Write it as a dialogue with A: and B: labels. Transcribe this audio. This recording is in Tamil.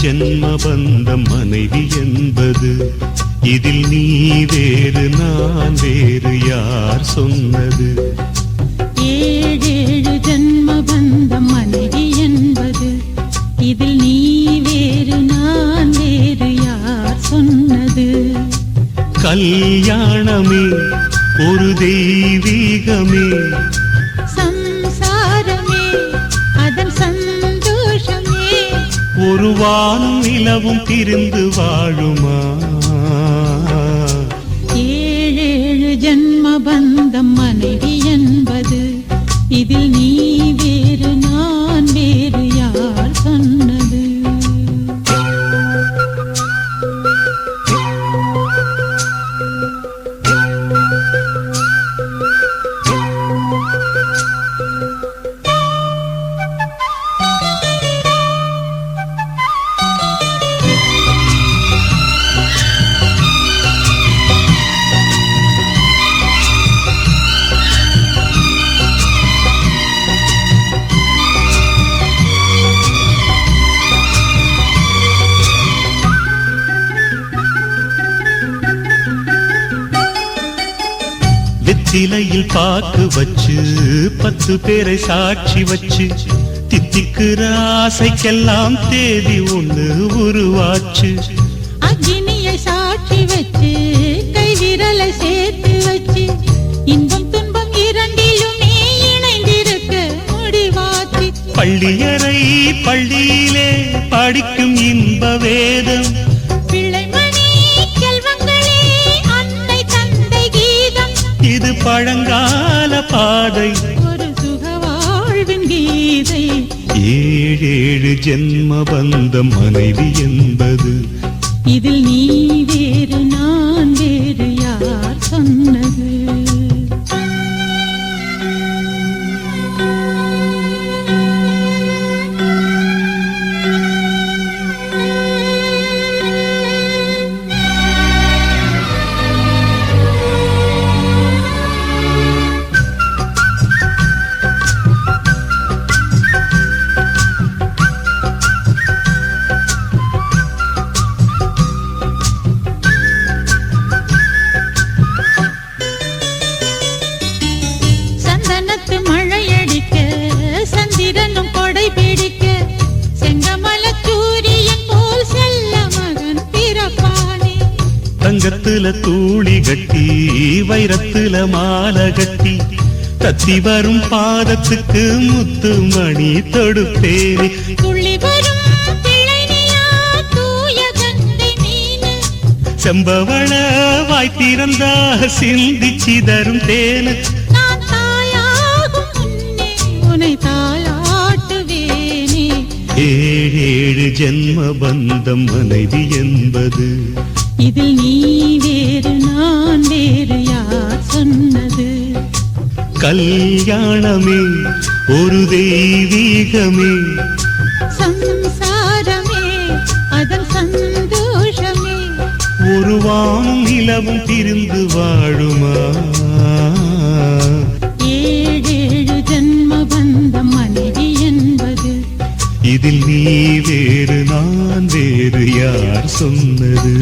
A: ஜென்ம பந்தம் மனைவி என்பது. இதில் நீ வேறு நான் வேறு யார் சொன்னது?
B: ஏழேழு ஜென்ம பந்தம் மனைவி என்பது. இதில் நீ வேறு நான் வேறு யார் சொன்னது?
A: கல்யாணமே ஒரு தெய்வீகமே,
B: சம்சாரமே அதன் சந்தோஷமே.
A: ஒரு வானும் நிலவும் பிரிந்து வாழுமா?
B: ஏழேழு ஜென்ம பந்தம் மனைவி என்பது. இதில் நீ வேறு நான் வேறு யார் சொன்னது?
A: வெற்றிலையில் பாக்கு வச்சு 10 பேரை சாட்சி வச்சு தித்திக்கிற ஆசைக்கெல்லாம் தேதி ஒண்ணு உருவாச்சு.
B: அக்னியை சாட்சி வச்சு கை விரலை சேர்த்து வச்சு இன்பம் துன்பம் இரண்டிலுமே இணைந்திருக்க முடிவாச்சு.
A: பள்ளியறை பள்ளியிலே படிக்கும் இன்ப வேதம்,
B: பிள்ளைமணி செல்வங்களே அன்னை தந்தை கீதம்.
A: இது பழங்கால பாதை,
B: ஒரு சுக வாழ்வின் கீதை.
A: ஏழேழு ஜென்ம பந்தம் மனைவி என்பது.
B: இதில் நீ வேறு நான் வேறு யார் சொன்னது? சந்தனத்து மழையடிக்க சந்திரனும் கொடை பிடிக்க செங்கமல சூரியன் போல் செல்ல மகன் பிறப்பானே.
A: தங்கத்துல தூளி கட்டி வைரத்துல மாலை கட்டி தத்தி வரும் பாதத்துக்கு முத்து மணி தொடுப்பேனே.
B: துள்ளி வரும் பிள்ளையா தூய கங்கை மீன்.
A: செம்பவள வாய் திறந்தா சிந்திச்சி தரும் தேனு.
B: நான் தாயாகும் முன்னே உன்னை தாளாட்டுவேனே.
A: ஏழேழு ஜென்ம பந்தம் மனைவி என்பது.
B: இதில் நீ வேறு நான் வேறு யார் சொன்னது?
A: கல்யாணமே ஒரு தெய்வீகமே,
B: சம்சாரமே அதன் சந்தோஷமே.
A: ஒரு வானும் நிலவும் பிரிந்து வாழுமா?
B: ஏழேழு ஜென்ம பந்தம் மனைவி என்பது.
A: இதில் நீ வேறு நான் வேறு யார் சொன்னது?